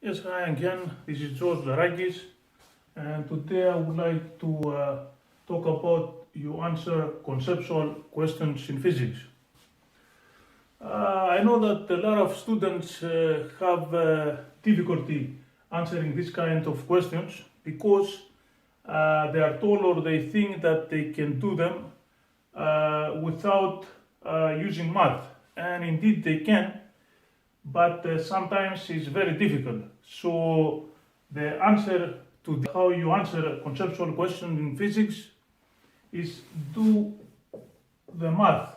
Yes, hi again. This is George Larakis, and today I would like to talk about you answer conceptual questions in physics. I know that a lot of students have difficulty answering this kind of questions because they are told or they think that they can do them without using math, and indeed they can, but sometimes it's very difficult. So the answer to how you answer a conceptual question in physics is do the math.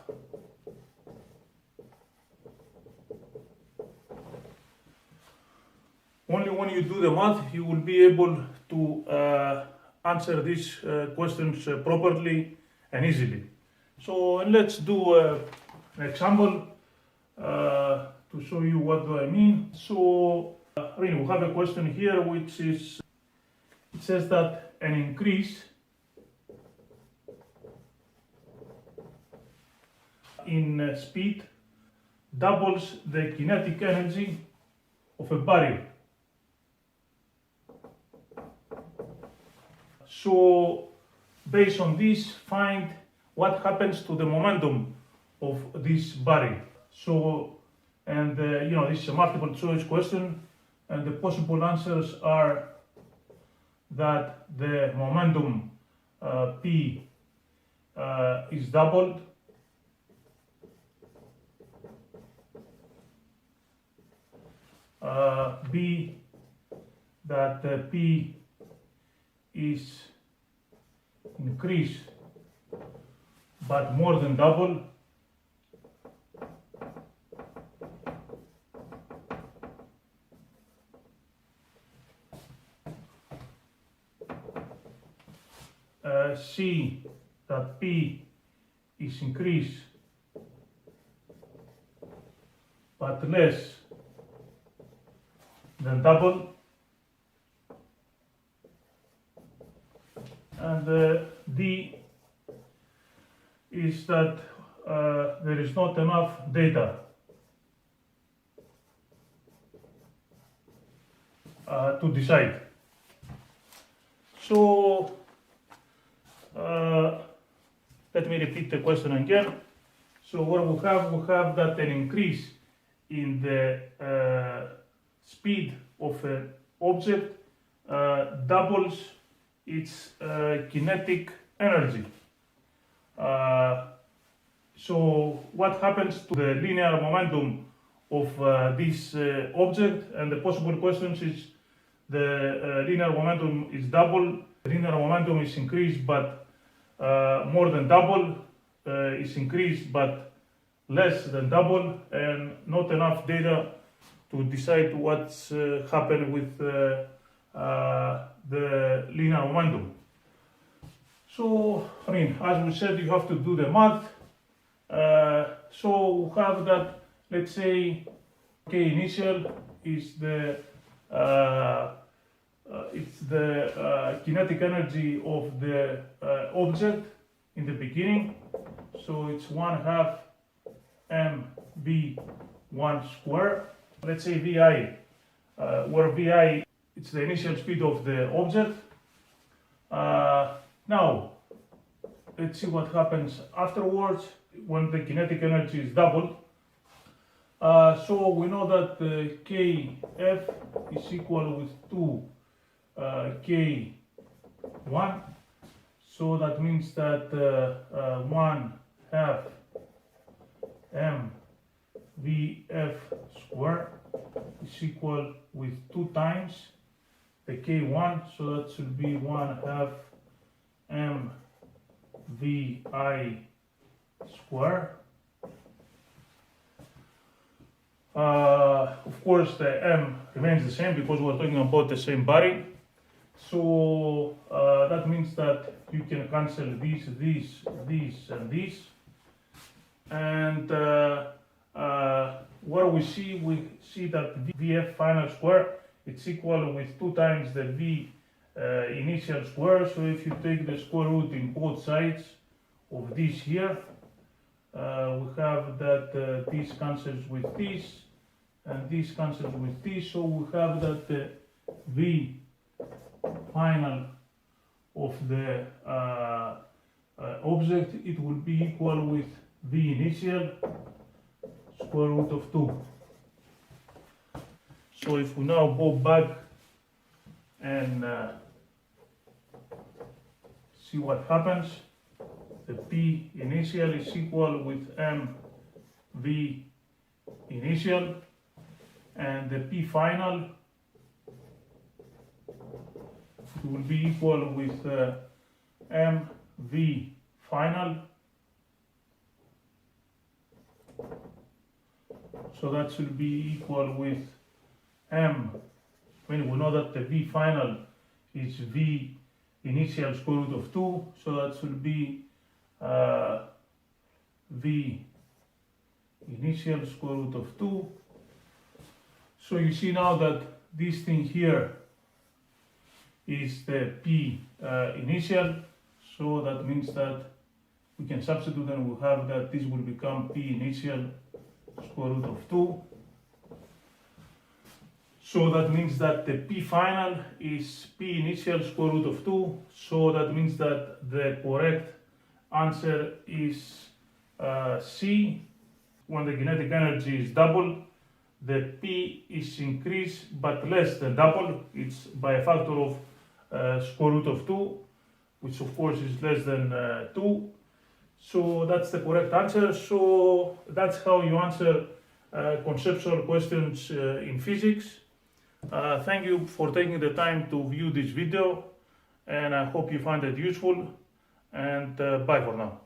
Only when you do the math you will be able to answer these questions properly and easily. So let's do an example to show you what do I mean. So we have a question here which is, it says that an increase in speed doubles the kinetic energy of a barrier. So based on this, find what happens to the momentum of this barrier. So, and this is a multiple choice question, and the possible answers are that the momentum P is doubled, B, that P is increased but more than double, C, that P is increased but less than double, and D is that there is not enough data to decide. So let me repeat the question again. So what we have that an increase in the speed of an object doubles its kinetic energy. So what happens to the linear momentum of this object? And the possible questions is the linear momentum is double, the linear momentum is increased but more than double, is increased but less than double, and not enough data to decide what's happened with the linear momentum. So, as we said, you have to do the math. So we have that, let's say, K initial is the it's the kinetic energy of the object in the beginning. So it's 1/2 mv1 square. Let's say vi, where vi it's the initial speed of the object. Now, let's see what happens afterwards when the kinetic energy is doubled. So we know that Kf is equal with 2 K1. So that means that 1/2 mvf square is equal with 2 times the K1, so that should be 1/2 mvi square. Of course, the m remains the same because we're talking about the same body. So that means that you can cancel this, and this. And what we see that Vf final square, it's equal with 2 times the V initial square. So if you take the square root in both sides of this here, we have that this cancels with this, and this cancels with t, so we have that the v final of the object, it will be equal with v initial square root of 2. So if we now go back and see what happens, the p initial is equal with m v initial, and the p final it will be equal with m v final. So that should be equal with m, we know that the v final is v initial square root of 2, so that should be v initial square root of 2. So you see now that this thing here is the p initial, so that means that we can substitute and we have that this will become p initial square root of 2. So that means that the p final is p initial square root of 2, so that means that the correct answer is C. When the kinetic energy is double, the p is increased but less than double, it's by a factor of square root of 2, which of course is less than 2. So that's the correct answer. So that's how you answer conceptual questions in physics. Thank you for taking the time to view this video, and I hope you find it useful, and bye for now.